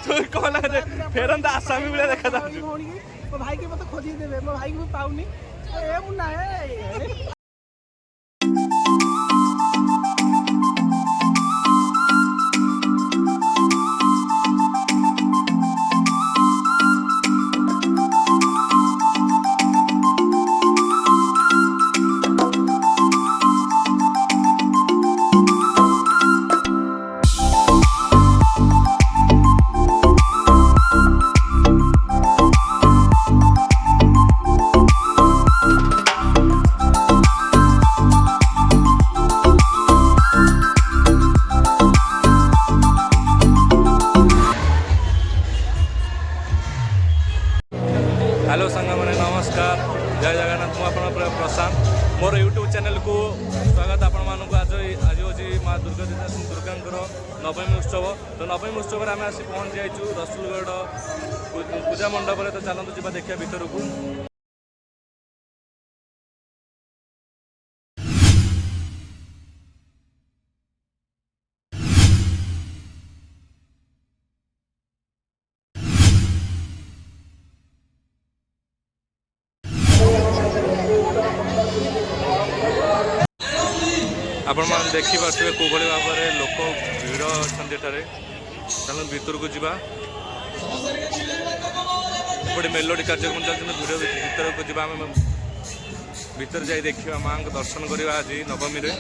तू कौन लगे फेरन आसामी भाई देखा था मो भाई के मत खोजी देबे मो भाई को पाउनी ए मुन्ना ए हेलो सांग मैंने नमस्कार जय जगन्नाथ मुझे प्रशांत मोर यूट्यूब चैनल को स्वागत आपण मानक आज आज हूँ माँ दुर्गा नवमी उत्सव तो नवमी उत्सव आम आसी पहुँच जाइए रसुलगढ़ पूजा मंडप तो चलते जा देखा भीतर को आपण मैंने देखिपे कौ भाई भाव में लोक भिड़ अच्छा चलो भीतर को जीवा गोटे मेलोडी कार्यक्रम चलते भिड़ भीतर को जीवा भीतर जाई देखा माँ को दर्शन करवा आज नवमी रे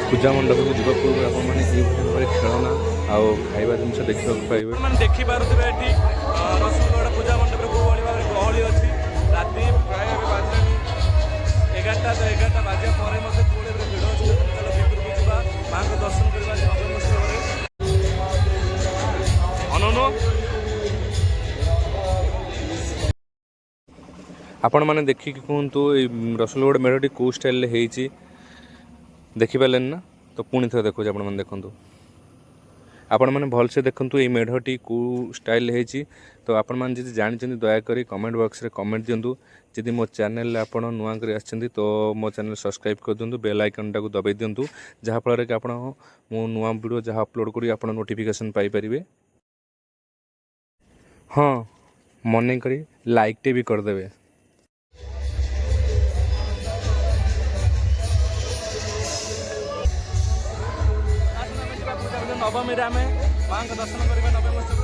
पूजा मंडप को जीवा पूर्व आपने खेलना आउ खाଇବା जिन देखा पाइबे मैंने देखी पारे ये रसुलगढ़ पूजा मंडप को भाव में गहली अच्छी राति प्राय बाजलानी 11टा तो 11टा बाजिया पर पुणे भिड़ अच्छे चलो भीतर को जीवा माँ को दर्शन करवा नवमी उत्सव अनु आपण मैंने देखिक कहतु रसुलगढ़ मेढ़ी कौ स्टाइल देखिपारे ना तो पुणी थे देखो आप देखूँ आपण मैंने भलसे देखूँ ये मेढ़टी कौ स्टाइल है तो आपण मैंने जी जानते दयाकोरी कमेंट बॉक्स रे कमेंट दिंतु जदि मो चैनल आप नुआ कर तो मो चैनल सब्सक्राइब कर दिंतु बेल आइकन टाक दबाई दिंतु जहाँफल कि आप मो नुआ वीडियो जहाँ अपलोड करी आप नोटिफिकेशन पाइपर हाँ मन करी लाइक टे भी करदे नवमी आम माँ का दर्शन करवा नवमी उत्सव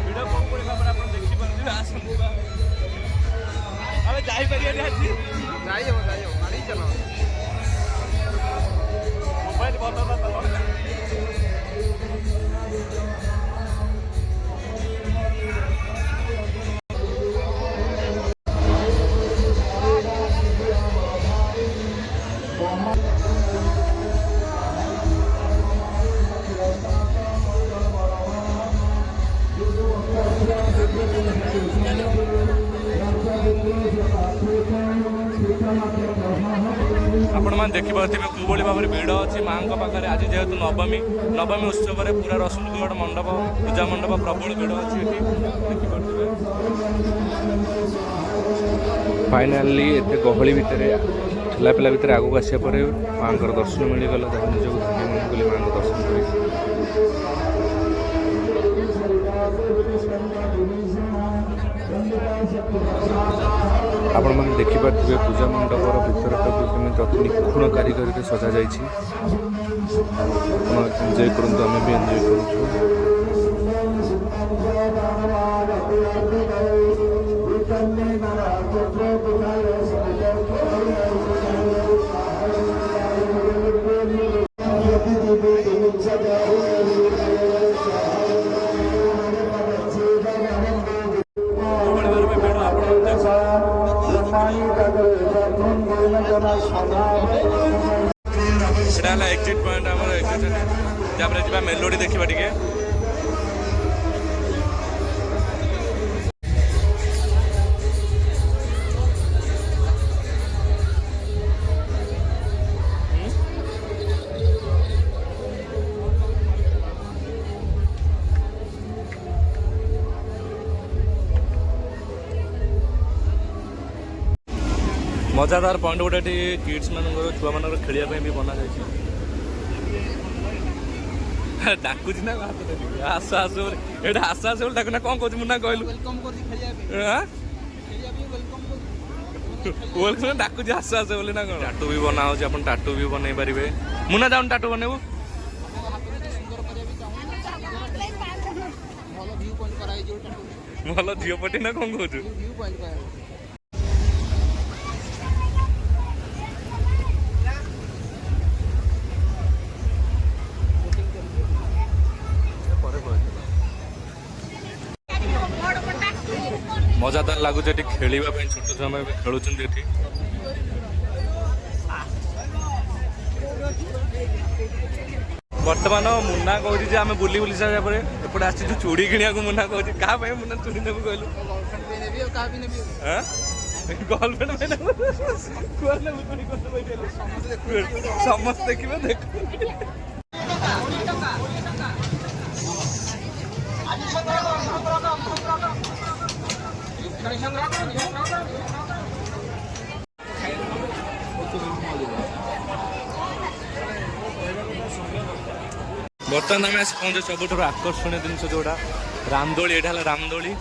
भिड़ कौन कोई भाव आप देखिपारे आसतु जापर गाड़ी चलाओ मोबाइल आपण मैंने देखिपे कौ भाव में भिड़ अच्छी माँ पाखे आज जेहेतु नवमी नवमी उत्सव पूरा रसुलगढ़ मंडप पूजा मंडप प्रबल भिड़ अच्छी देखिपे फाइनाली एत गहली भितर ठेला पेला भितर आगक आसा पर माँ दर्शन मिलगला निजक धन्य मन कली माँ दर्शन कर आपण मैंने देखिपे पूजा मंडपर भितरटाक अति निखुण कारीगरी सजा जा एंजॉय करूँ आम भी एंजॉय एक्जिट पॉइंट आम एक्जिट जा मेलोडी देखा टे ମଜାଦାର ପଏଣ୍ଟ ଗୋଟେ ଏଠି କିଡ୍ସ ମାନଙ୍କର ଛୁଆମାନଙ୍କର ଖେଳିବା ପାଇଁ ବି ବନାଯାଇଛି। ଡାକୁଛି ନା ହାତ ଦେଖି ଆସ ଆସ ବୋଲି ଏଇଟା ଆସ ଆସ ବୋଲି ଡାକୁ ନା କ'ଣ କହୁଛି ମୁନା କହିଲୁ ୱେଲକମ୍ ଡାକୁଛି ଆସ ଆସ ବୋଲି ନା କ'ଣ। ଟାଟୁ ବି ବନା ହେଉଛି ଆପଣ ଟାଟୁ ବି ବନେଇ ପାରିବେ। ମୁନା ଯାଉନି ଟାଟୁ ବନେଇବୁ ଭଲ ଝିଅ ପଟି ନା କ'ଣ କହୁଛୁ। ମଜାଦାର ଲାଗୁଛି ଏଠି ଖେଳିବା ପାଇଁ ଛୋଟ ଛୁଆମାନେ ବି ଖେଳୁଛନ୍ତି ଏଠି। ବର୍ତ୍ତମାନ ମୁନା କହୁଛି ଯେ ଆମେ ବୁଲି ବୁଲି ସାରିବା ପରେ ଏପଟେ ଆସିଛୁ ଚୁଡ଼ି କିଣିବାକୁ। ମୁନା କହୁଛି କାହା ପାଇଁ ମୁନା ଚୁଡ଼ି ନେବୁ କହିଲୁ? ଗର୍ଲଫ୍ରେଣ୍ଡ ପାଇଁ ନେବୁ ସମସ୍ତେ ଦେଖିବେ ଦେଖ ବର୍ତ୍ତମାନ ଆମେ ଆସି ପହଞ୍ଚେ ସବୁଠାରୁ ଆକର୍ଷଣୀୟ ଜିନିଷ ଯୋଉଟା ରାମଦୋଳି। ଏଇଟା ହେଲା ରାମଦୋଳି।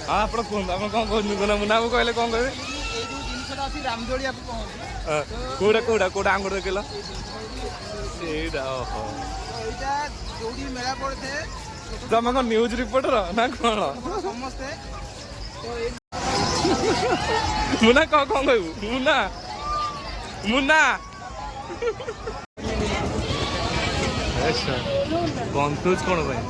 ହଁ ଆପଣ କୁହନ୍ତୁ ଆପଣ କ'ଣ କହୁଛନ୍ତି? ମୁନାକୁ କହିଲେ କ'ଣ କହିବେ? କୋଉଟା କୋଉଟା କୋଉଟା ଆଙ୍ଗୁଠି ଦେଖିଲ ସେଇଟା? ଓହୋ ତମେ କ'ଣ ନ୍ୟୁଜ ରିପୋର୍ଟର ନା କ'ଣ? ମୁନା କ'ଣ କହିବୁ? ମୁନା ମୁନା କନଫ୍ୟୁଜ କ'ଣ ପାଇଁ?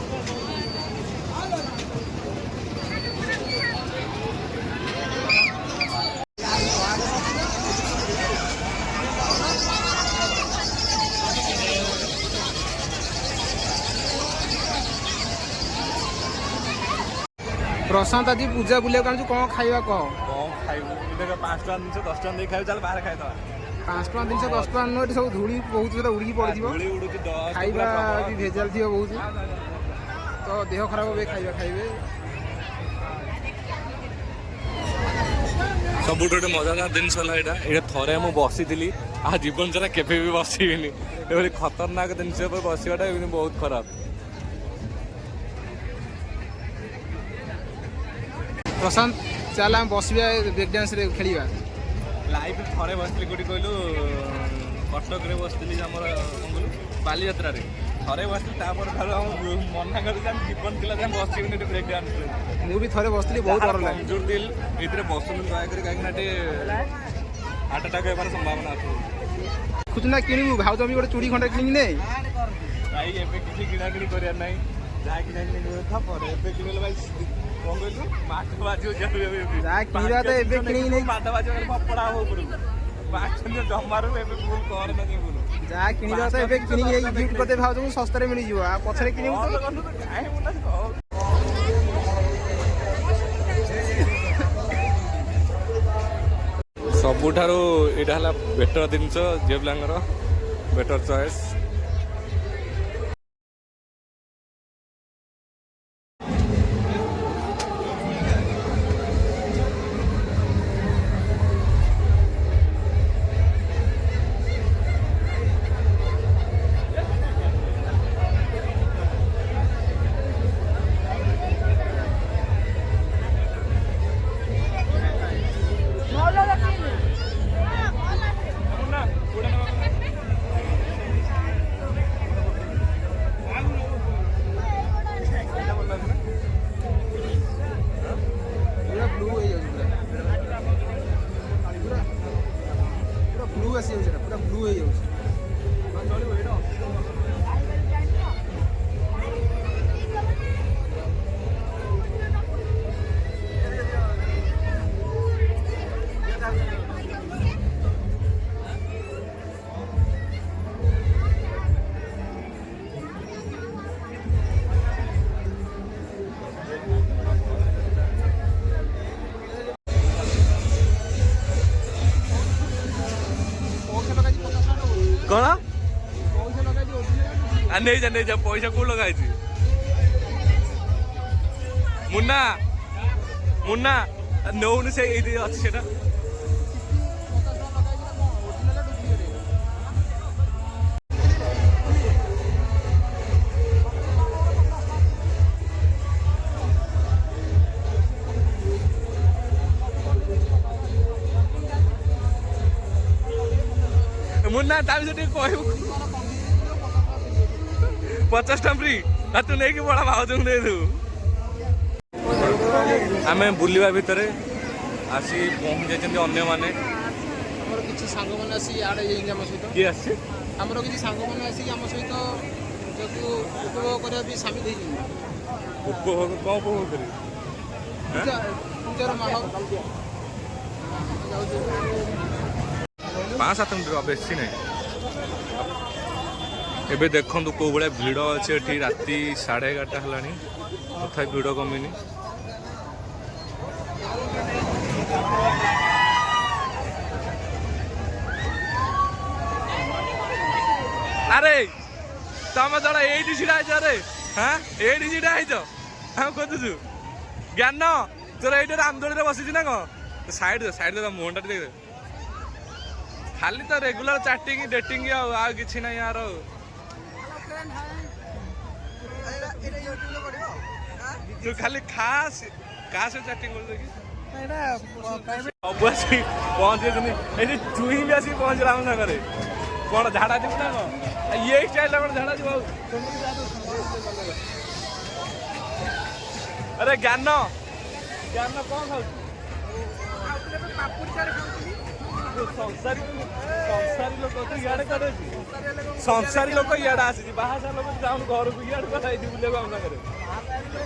ପ୍ରଶାନ୍ତ ଆଜି ପୂଜା ବୁଲିବାକୁ ଆଣିଛୁ କ'ଣ ଖାଇବା କହ? କ'ଣ ଖାଇବୁ? 5 ଟଙ୍କା ଜିନିଷ 10 ଟଙ୍କା ଦେଇ ଖାଇବୁ ଚାଲ ବାହାରେ ଖାଇଦେବା। 5 ଟଙ୍କା ଜିନିଷ 10 ଟଙ୍କା ନୁହେଁ ଏଠି ସବୁ ଧୂଳି ବହୁତ ସେଟା ଉଡ଼ିକି ପଡ଼ିଥିବ। ଖାଇବା ବି ଭେଜାଲ ଥିବ ବହୁତ ତ ଦେହ ଖରାପ হবে ଖାଇବା ଖାଇବେ। ସବୁଠୁ ଗୋଟେ ମଜାଦାର ଜିନିଷ ହେଲା ଏଇଟା ଥରେ ମୁଁ ବସିଥିଲି ଆଉ ଜୀବନ ସାରା କେବେ ବି ବସିବିନି। ଏଭଳି ଖତରନାକ ଜିନିଷ ଉପରେ ବସିବାଟା ଏମିତି ବହୁତ ଖରାପ। ପ୍ରଶାନ୍ତ ଚାଲ ଆମେ ବସିବା ବ୍ରେକ୍ ଡ୍ୟାନ୍ସରେ ଖେଳିବା। ଲାଇଭ୍ ଥରେ ବସିଥିଲି କୋଉଠି କହିଲୁ? କଟକରେ ବସିଥିଲି ଆମର ବାଲିଯାତ୍ରାରେ ଥରେ ବସିଥିଲି। ତାପରେ ଥରେ ମନା କରିଛି ଆମେ ଜୀବନ ଥିଲା ଯେ ବସିବିନି ଏଠି ବ୍ରେକ୍ ଡ୍ୟାନ୍ସରେ। ମୁଁ ବି ଥରେ ବସିଥିଲି ବହୁତ ଡର ଲାଗେ। ଦିଲ୍ ଏଥିରେ ବସୁନି ଦୟାକରି କାହିଁକିନା ଟିକେ ହାର୍ଟ ଆଟାକ୍ ହେବାର ସମ୍ଭାବନା ଅଛି। ଦେଖୁଛୁ ନା କିଣିବୁ ଭାଉଜ ବି ଗୋଟେ ଚୁଡ଼ି ଖଣ୍ଡେ କିଣିକି ନେ। ଭାଇ ଏବେ କିଛି କିଣାକିଣି କରିବାର ନାହିଁ ଯାହା କିଣାକିଣି ପରେ ଏବେ କିଣିଲେ ଭାଇ କ'ଣ କହିଲୁ ମାଛ ବାଜିବ ଯାହା କିଣିବା ତ ଏବେ କିଣିକି ନେଇ ମାଛ ବାଜିବ ପପଡ଼ା ହବ ଉପରକୁ ମାଛ ଜମାରୁ ଏବେ ଭୁଲ କର ନା କି ଭୁଲ ଯାହା କିଣିବା ତ ଏବେ କିଣିକି ନେଇ ଗିଫ୍ଟ କରିଦେ ଭାଉଜଙ୍କୁ ଶସ୍ତାରେ ମିଳିଯିବ। ଆଉ ପଛରେ କିଣିବୁ ତ ସବୁଠାରୁ ଏଇଟା ହେଲା ବେଟର ଜିନିଷ ଝିଅ ପିଲାଙ୍କର ବେଟର ଚଏସ୍। କ'ଣ ନେଇଯା ନେଇଯା ପଇସା କୋଉ ଲଗା ହେଇଛି? ମୁନା मुन्ना नौनु से अच्छी सेटा मुन्ना तामी से कह 50 टा फ्री तू नहीं बड़ा भाव दे दू आम बुलवा भितर आसी पहुँच जाइए अन्य मैंने ଆମର କିଛି ସାଙ୍ଗମାନେ ଆସି ଆଡ଼େ ଯାଇଛନ୍ତି ଆମ ସହିତ किए आस ଆମର କିଛି ସାଙ୍ଗମାନେ ଆସିକି ଆମ ସହିତ ନିଜକୁ ଉପଭୋଗ କରିବା ପାଇଁ ସାମିଲ ହେଇଛନ୍ତି उपभोग कौन उपभोग करी ପୂଜାର ମାହୋଲ 5-7 मिनट बेसी नहीं एबे देखंतु को बड़े भिड़ अच्छे एठी राति 11:30 हलानी तथा भिड़ कमिनी अरे तुम जरा एटी छिड़ा अरे हाँ एटी छिड़ा हाँ खोजु ज्ञान तोर ये रामदोली बसी ना कौन साइड साइड मुहटा दे खाली तो रेगुलर चैटिंग डेटिंग आ किसी ना यार तू खाली खास खास चैटिंग कर देखी सब आसी पहुँच गए चुई भी आसी पहुँच राम सागर कौन झाड़ा जीव ना कौन ये स्टाइल कौन झाड़ा जीव अरे ज्ञान ज्ञान कौन खाऊ संसारी लोक तो इे करे संसारी लोक इे आसी बाहासा लोक जाऊन घर को इे कथाई बुले आम सागर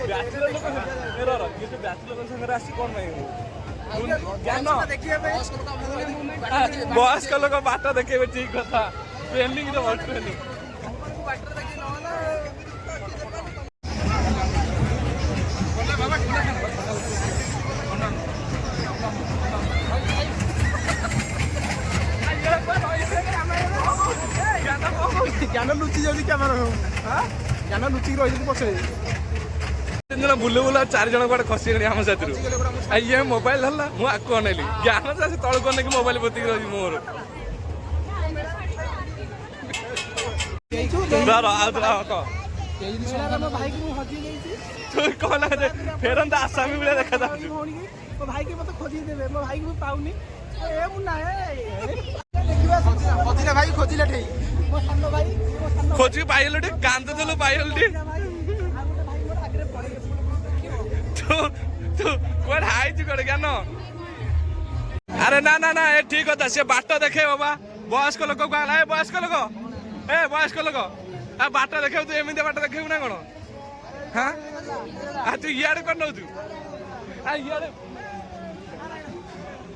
बैचलर लोक ये जो बैचलर सागर आसी कौन ज्ञान वयस्क लोक बाट देखे ठीक कथा ट्रेनिंग तो भल ट्रेनिंग ज्ञान लुचि जाऊँ कैमेरा ज्ञान लुचिक रही पछे बुले बुला 4 जन कड़े खसी गली आम साथी ये मोबाइल हल्ला मु आको अनेली ज्ञान से तल को मोबाइल पोतिक रही मोर कौन फेरन आसामी भाई देखा मो भाई के मत खोजी देबे मो भाई को पाउनी ए मुन्ना ए खोजिला भाई खोजिला ठेई मो सानो भाई खोजी पाइल कांद देलो पाइल तू कोड हाई छु कोड ज्ञान अरे ना ना ना ए ठीक होता से बाट देखे बाबा वयस्क लोक को आला ए वयस्क लोक आ बाट देखे तू एमिते बाट देखे ना कोन हां आ तू याड कोन नउ तू आ याड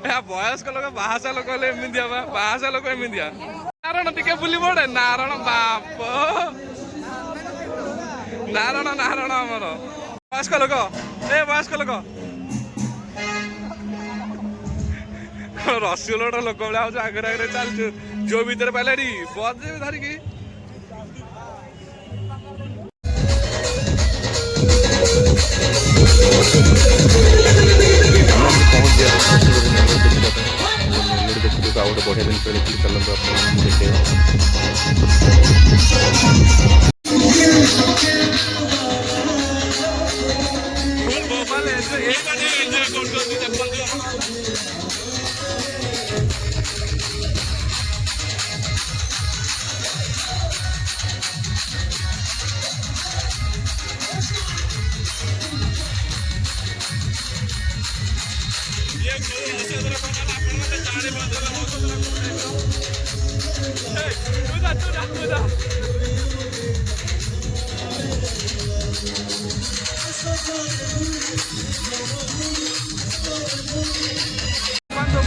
ए वयस्क लोक बाहासा लोक ले एमितिया बा बाहासा लोक एमितिया नारायण टिके बुली पड़े नारायण बाप नारायण नारायण आमर वयस्क लोक ए वयस्क लोक रसगोल लोक भाई आज आगे आगे चलु जो भीतर पाइले बजे धरिकी बढ़िया जिन चलते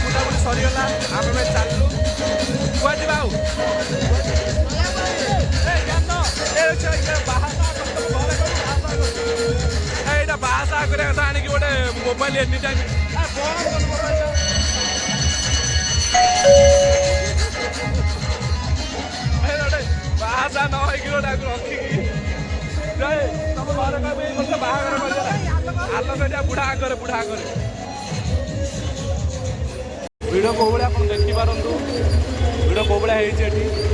बुलाबुली सरीगला आम चलू बाहासा कथा आनी गोटे मोबाइल एनी टाइम बाहासा न हो रखिकी तुम घर बाहागर ଆଲୋକ ଏଇଟା ବୁଢ଼ା ଆଗରେ ଭିଡ଼ କେଉଁ ଭଳିଆ ଆପଣ ଦେଖିପାରନ୍ତୁ ଭିଡ଼ କେଉଁ ଭଳିଆ ହେଇଛି ଏଠି।